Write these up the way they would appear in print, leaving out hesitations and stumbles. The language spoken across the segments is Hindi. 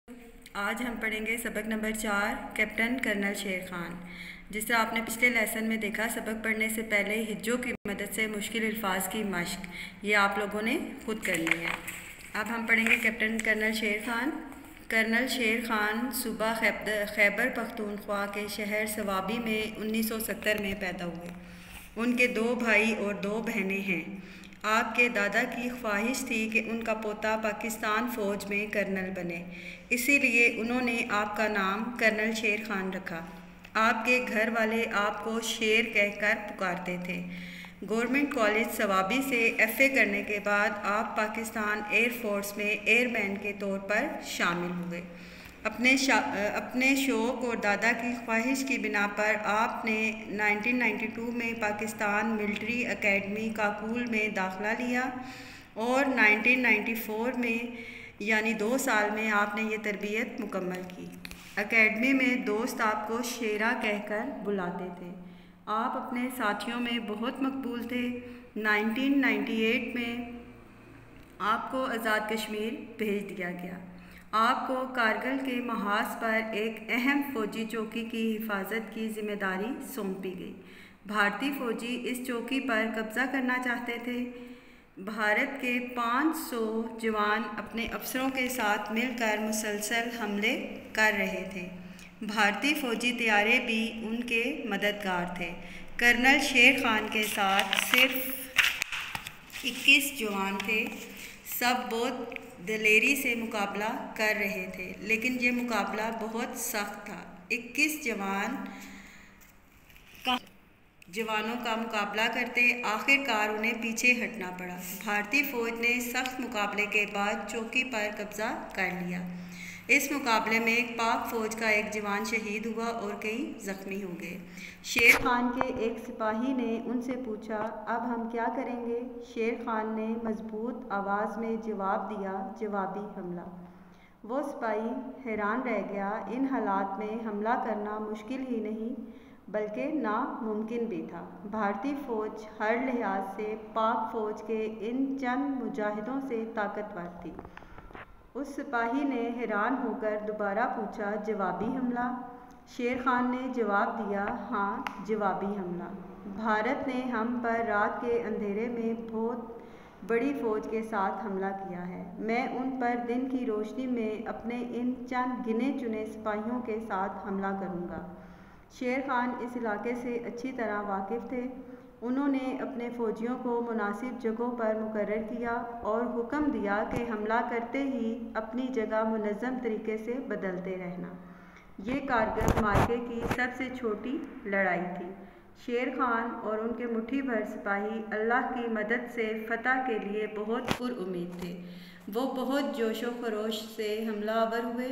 आज हम पढ़ेंगे सबक नंबर 4 कैप्टन कर्नल शेर खान। जिस तरह आपने पिछले लेसन में देखा, सबक पढ़ने से पहले हिज्जों की मदद से मुश्किल अल्फाज की मश्क ये आप लोगों ने खुद करनी है। अब हम पढ़ेंगे कैप्टन कर्नल शेर खान। कर्नल शेर खान सूबा खैबर पख्तूनख्वा के शहर सवाबी में 1970 में पैदा हुए। उनके 2 भाई और 2 बहनें हैं। आपके दादा की ख्वाहिश थी कि उनका पोता पाकिस्तान फ़ौज में कर्नल बने, इसीलिए उन्होंने आपका नाम कर्नल शेर खान रखा। आपके घर वाले आपको शेर कहकर पुकारते थे। गवर्नमेंट कॉलेज सवाबी से FA करने के बाद आप पाकिस्तान एयरफोर्स में एयरमैन के तौर पर शामिल हुए। अपने शौक़ और दादा की ख्वाहिश की बिना पर आपने 1992 में पाकिस्तान मिलिट्री एकेडमी काकुल में दाखिला लिया और 1994 में यानी 2 साल में आपने ये तरबियत मुकम्मल की। एकेडमी में दोस्त आपको शेरा कहकर बुलाते थे। आप अपने साथियों में बहुत मकबूल थे। 1998 में आपको आज़ाद कश्मीर भेज दिया गया। आपको कारगिल के महाज पर एक अहम फ़ौजी चौकी की हिफाजत की जिम्मेदारी सौंपी गई। भारतीय फ़ौजी इस चौकी पर कब्ज़ा करना चाहते थे। भारत के 500 जवान अपने अफसरों के साथ मिलकर मुसलसल हमले कर रहे थे। भारतीय फ़ौजी तैयारे भी उनके मददगार थे। कर्नल शेर खान के साथ सिर्फ 21 जवान थे। सब बहुत दिलेरी से मुकाबला कर रहे थे, लेकिन ये मुकाबला बहुत सख्त था। 21 जवानों का मुकाबला करते आखिरकार उन्हें पीछे हटना पड़ा। भारतीय फ़ौज ने सख्त मुकाबले के बाद चौकी पर कब्ज़ा कर लिया। इस मुकाबले में पाक फ़ौज का एक जवान शहीद हुआ और कई ज़ख्मी हो गए। शेर खान के एक सिपाही ने उनसे पूछा, अब हम क्या करेंगे? शेर खान ने मजबूत आवाज़ में जवाब दिया, जवाबी हमला। वो सिपाही हैरान रह गया। इन हालात में हमला करना मुश्किल ही नहीं बल्कि नामुमकिन भी था। भारतीय फ़ौज हर लिहाज से पाक फ़ौज के इन चंद मुजाहिदों से ताकतवर थी। उस सिपाही ने हैरान होकर दोबारा पूछा, जवाबी हमला? शेर खान ने जवाब दिया, हाँ, जवाबी हमला। भारत ने हम पर रात के अंधेरे में बहुत बड़ी फ़ौज के साथ हमला किया है। मैं उन पर दिन की रोशनी में अपने इन चंद गिने चुने सिपाहियों के साथ हमला करूँगा। शेर खान इस इलाके से अच्छी तरह वाकिफ़ थे। उन्होंने अपने फ़ौजियों को मुनासिब जगहों पर मुकर्रर किया और हुक्म दिया कि हमला करते ही अपनी जगह मुनज़्ज़म तरीके से बदलते रहना। ये कारगिल मार्के की सबसे छोटी लड़ाई थी। शेर खान और उनके मुट्ठी भर सिपाही अल्लाह की मदद से फ़तह के लिए बहुत पुरउम्मीद थे। वो बहुत जोश व खरोश से हमलावर हुए।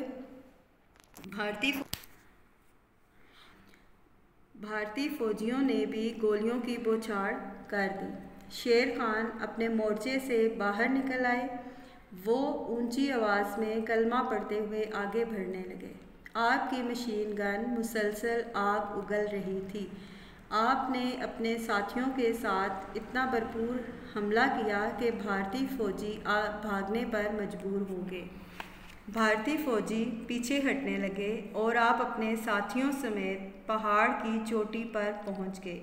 भारतीय फ़ौजियों ने भी गोलियों की बौछार कर दी। शेर खान अपने मोर्चे से बाहर निकल आए। वो ऊंची आवाज़ में कलमा पढ़ते हुए आगे बढ़ने लगे। आपकी मशीन गन मुसलसल आग उगल रही थी। आपने अपने साथियों के साथ इतना भरपूर हमला किया कि भारतीय फ़ौजी भागने पर मजबूर हो गए। भारतीय फ़ौजी पीछे हटने लगे और आप अपने साथियों समेत पहाड़ की चोटी पर पहुंच गए।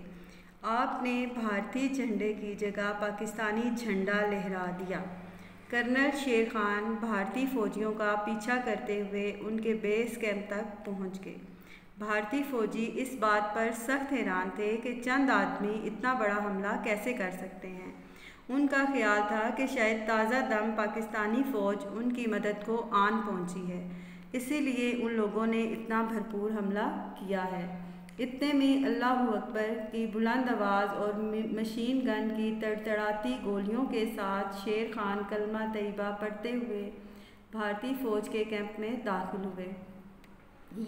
आपने भारतीय झंडे की जगह पाकिस्तानी झंडा लहरा दिया। कर्नल शेर खान भारतीय फ़ौजियों का पीछा करते हुए उनके बेस कैंप तक पहुंच गए। भारतीय फ़ौजी इस बात पर सख्त हैरान थे कि चंद आदमी इतना बड़ा हमला कैसे कर सकते हैं। उनका ख्याल था कि शायद ताज़ा दम पाकिस्तानी फ़ौज उनकी मदद को आन पहुंची है, इसीलिए उन लोगों ने इतना भरपूर हमला किया है। इतने में अल्लाहू अकबर की बुलंद आवाज़ और मशीन गन की तड़तड़ाती गोलियों के साथ शेर खान कलमा तैयबा पढ़ते हुए भारतीय फ़ौज के कैंप में दाखिल हुए।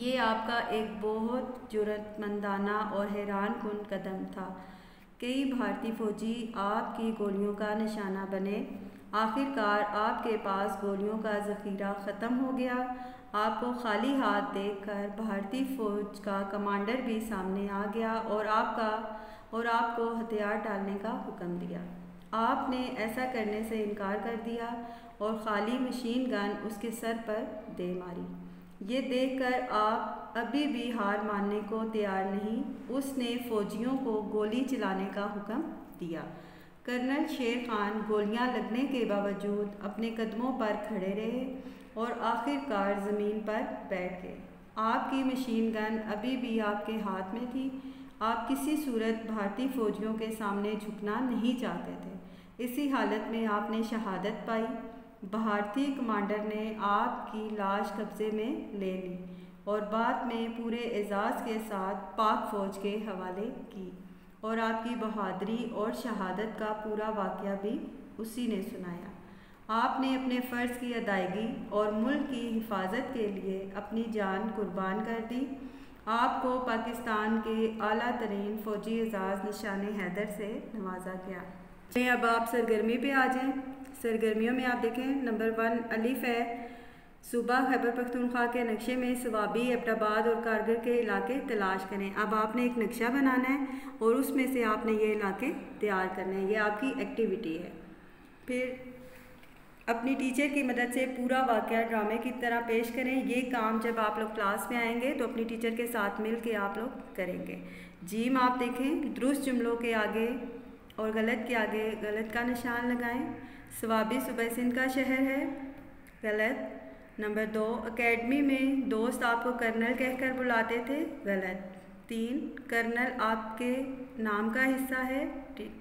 ये आपका एक बहुत जुर्रतमंदाना और हैरान कुन कदम था। कई भारतीय फ़ौजी आपकी गोलियों का निशाना बने। आखिरकार आपके पास गोलियों का ज़ख़ीरा ख़त्म हो गया। आपको खाली हाथ देखकर भारतीय फ़ौज का कमांडर भी सामने आ गया और आपको हथियार डालने का हुक्म दिया। आपने ऐसा करने से इनकार कर दिया और खाली मशीन गन उसके सर पर दे मारी। ये देखकर आप अभी भी हार मानने को तैयार नहीं, उसने फ़ौजियों को गोली चलाने का हुक्म दिया। कर्नल शेर खान गोलियां लगने के बावजूद अपने कदमों पर खड़े रहे और आखिरकार ज़मीन पर बैठ गए। आपकी मशीन गन अभी भी आपके हाथ में थी। आप किसी सूरत भारतीय फ़ौजियों के सामने झुकना नहीं चाहते थे। इसी हालत में आपने शहादत पाई। भारतीय कमांडर ने आपकी लाश कब्ज़े में ले ली और बाद में पूरे एजाज़ के साथ पाक फ़ौज के हवाले की और आपकी बहादुरी और शहादत का पूरा वाक़या भी उसी ने सुनाया। आपने अपने फ़र्ज़ की अदायगी और मुल्क की हिफाजत के लिए अपनी जान कुर्बान कर दी। आपको पाकिस्तान के आला तरीन फ़ौजी एजाज़ निशान हैदर से नवाजा गया। अब आप सरगर्मी पे आ जाएं। सरगर्मियों में आप देखें नंबर 1 अलिफ है। सूबा खैबर पख्तूनख्वा के नक्शे में सवाबी, एबटाबाद और कारगिल के इलाके तलाश करें। अब आपने एक नक्शा बनाना है और उसमें से आपने ये इलाके तैयार करने हैं। ये आपकी एक्टिविटी है। फिर अपनी टीचर की मदद से पूरा वाक़या ड्रामे की तरह पेश करें। ये काम जब आप लोग क्लास में आएंगे तो अपनी टीचर के साथ मिल के आप लोग करेंगे। जीम आप देखें, दुरुस्त जुमलों के आगे और गलत के आगे गलत का निशान लगाएं। सवाबी सुबह सिंध का शहर है, गलत। नंबर 2 एकेडमी में दोस्त आपको कर्नल कहकर बुलाते थे, गलत। 3 कर्नल आपके नाम का हिस्सा है, ठीक।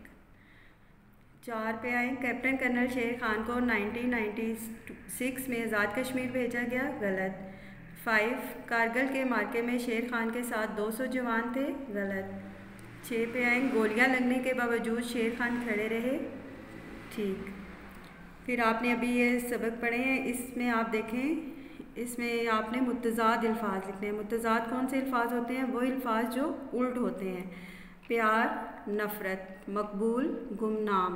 4 पे आए, कैप्टन कर्नल शेर खान को 1996 में आज़ाद कश्मीर भेजा गया, गलत। 5 कारगिल के मार्के में शेर खान के साथ 200 जवान थे, गलत। 6 पे आए, गोलियां लगने के बावजूद शेर खान खड़े रहे, ठीक। फिर आपने अभी ये सबक पढ़े हैं, इसमें आप देखें, इसमें आपने मुतज़ाद अल्फाज लिखने हैं। मुतज़ाद कौन से अल्फाज होते हैं? वो अल्फाज जो उल्ट होते हैं। प्यार, नफ़रत, मकबूल, गुमनाम,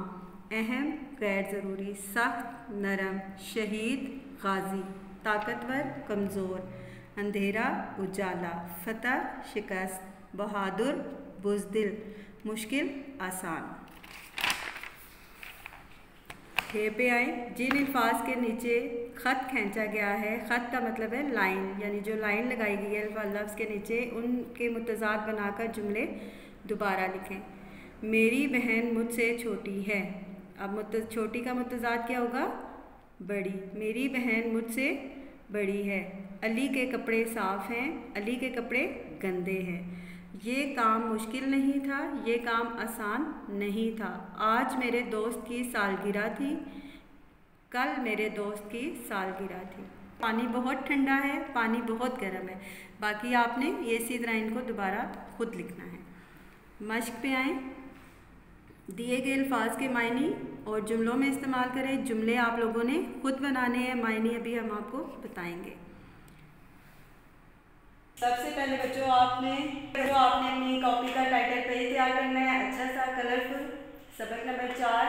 अहम, गैर ज़रूरी, सख्त, नरम, शहीद, गाजी, ताकतवर, कमज़ोर, अंधेरा, उजाला, फ़तह, शिकस्त, बहादुर, बुज़दिल, मुश्किल, आसान। 6 पे आए, जिन अल्फाज के नीचे ख़त खींचा गया है, ख़त का मतलब है लाइन, यानी जो लाइन लगाई गई है लफ्ज़ के नीचे, उनके मुतज़ाद बनाकर जुमले दोबारा लिखें। मेरी बहन मुझसे छोटी है। अब छोटी का मुतज़ाद क्या होगा? बड़ी। मेरी बहन मुझसे बड़ी है। अली के कपड़े साफ़ हैं, अली के कपड़े गंदे हैं। ये काम मुश्किल नहीं था, ये काम आसान नहीं था। आज मेरे दोस्त की सालगिरह थी, कल मेरे दोस्त की सालगिरह थी। पानी बहुत ठंडा है, पानी बहुत गर्म है। बाकी आपने ये इसी तरह इनको दोबारा खुद लिखना है। मश्क पे आएँ, दिए गए अल्फाज के मायने और जुमलों में इस्तेमाल करें। जुमले आप लोगों ने खुद बनाने हैं, मायने अभी हम आपको बताएंगे। सबसे पहले बच्चों आपने अपनी कॉपी का टाइटल पेज तैयार करना है, अच्छा सा कलरफुल। सबक नंबर 4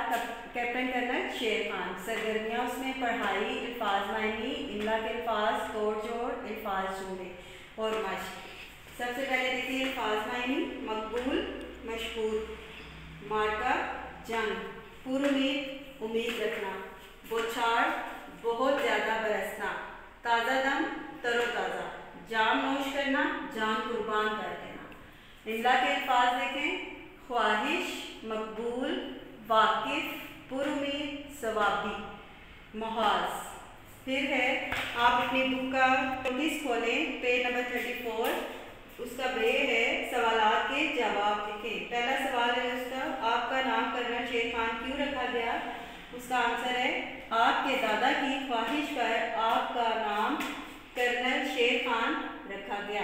कैप्टन कर्नल शेर खान। सरगर्मियाँ उसमें पढ़ाई, अल्फाज मायनी, इमला के अल्फाज, तोड़ जोड़, अल्फाज जुमले और मश्क। सबसे पहले देखिए अल्फाज मायनी, मकबूल, मशहूर, मार्का, जंग, पुरुमीद, उम्मीद रखना, बौछार, बहुत ज़्यादा बरसना, ताज़ा दम, तरोताज़ा, जाम नोश करना, जान कुर्बान कर देना। इमला के अल्फाज देखें, ख्वाहिश, मकबूल, वाकिफ, पुरुमीद, सवाबी, मुहाज। फिर है, आप अपनी बुक का नोटिस खोलें, पेज नंबर 34, उसका बे है सवालात के जवाब लिखें। पहला सवाल है उसका, आपका नाम कर्नल शेर खान क्यों रखा गया? उसका आंसर है, आपके दादा की ख्वाहिश पर आपका नाम कर्नल शेर खान रखा गया,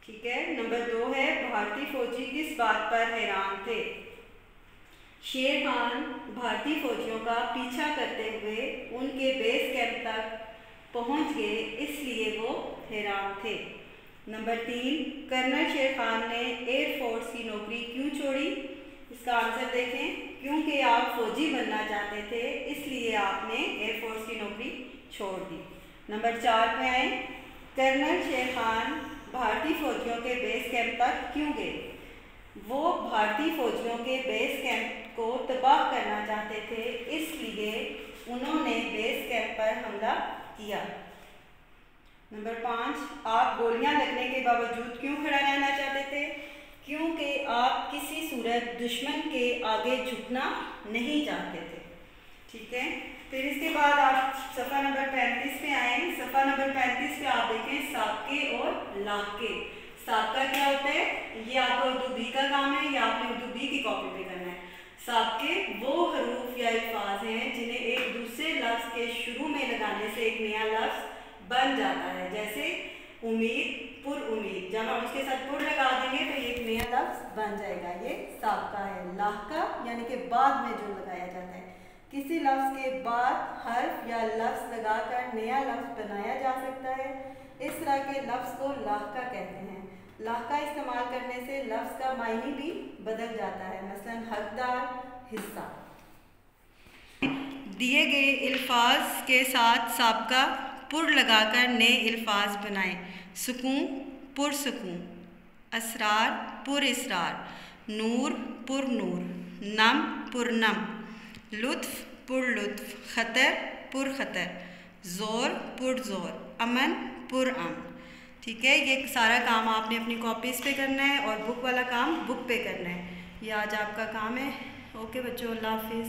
ठीक है। नंबर 2 है, भारतीय फौजी किस बात पर हैरान थे? शेर खान भारतीय फौजियों का पीछा करते हुए उनके बेस कैंप तक पहुंच गए, इसलिए वो हैरान थे। नंबर 3, कर्नल शेर खान ने एयरफोर्स की नौकरी क्यों छोड़ी? इसका आंसर देखें, क्योंकि आप फौजी बनना चाहते थे, इसलिए आपने एयरफोर्स की नौकरी छोड़ दी। नंबर 4 पे आए, कर्नल शेर खान भारतीय फौजियों के बेस कैंप तक क्यों गए? वो भारतीय फौजियों के बेस कैंप को तबाह करना चाहते थे, इसलिए उन्होंने बेस कैंप पर हमला किया। नंबर 5, आप गोलियां लगने के बावजूद क्यों खड़ा रहना चाहते थे? क्योंकि आप किसी सूरत दुश्मन के आगे झुकना नहीं चाहते थे। ठीक है, फिर इसके बाद आप सफ़ा नंबर 35 पे आए। सफ़ा नंबर 35 पे आप देखें साके और लाके। साका क्या होता है? ये आपको उर्दू बी का काम है, या आपने उर्दू बी की कॉपी पे करना है। साके वो हरूफ या अल्फाज हैं जिन्हें एक दूसरे लफ्ज़ के शुरू में लगाने से एक नया लफ्ज़ बन जाता है। जैसे उम्मीद, पुर उम्मीद, जब हम उसके साथ पुर लगा देंगे तो ये एक नया लफ्ज़ बन जाएगा। ये साका है। लाका यानी कि बाद में जो लगाया जाता है। किसी लफ्ज़ के बाद हर्फ या लफ्ज़ लगाकर नया लफ्ज़ बनाया जा सकता है। इस तरह के लफ्ज़ को लाका कहते हैं। लाका इस्तेमाल करने से लफ्ज़ का मायने भी बदल जाता है। मसलन हकदार, हिस्सा। दिए गए अल्फाज के साथ साबका पुर लगाकर नए अल्फाज बनाएं। सुकून, पुरसुकून। असरार, पुर इसरार। नूर, पुर नूर। नम, पुरनम। लुत्फ़, पुर लुत्फ़। ख़तर, पुर ख़तर। ज़ोर, पुर ज़ोर। अमन, पुर अमन। ठीक है, ये सारा काम आपने अपनी कॉपीज़ पे करना है और बुक वाला काम बुक पे करना है। ये आज आपका काम है। ओके बच्चों, अल्लाह हाफिज़।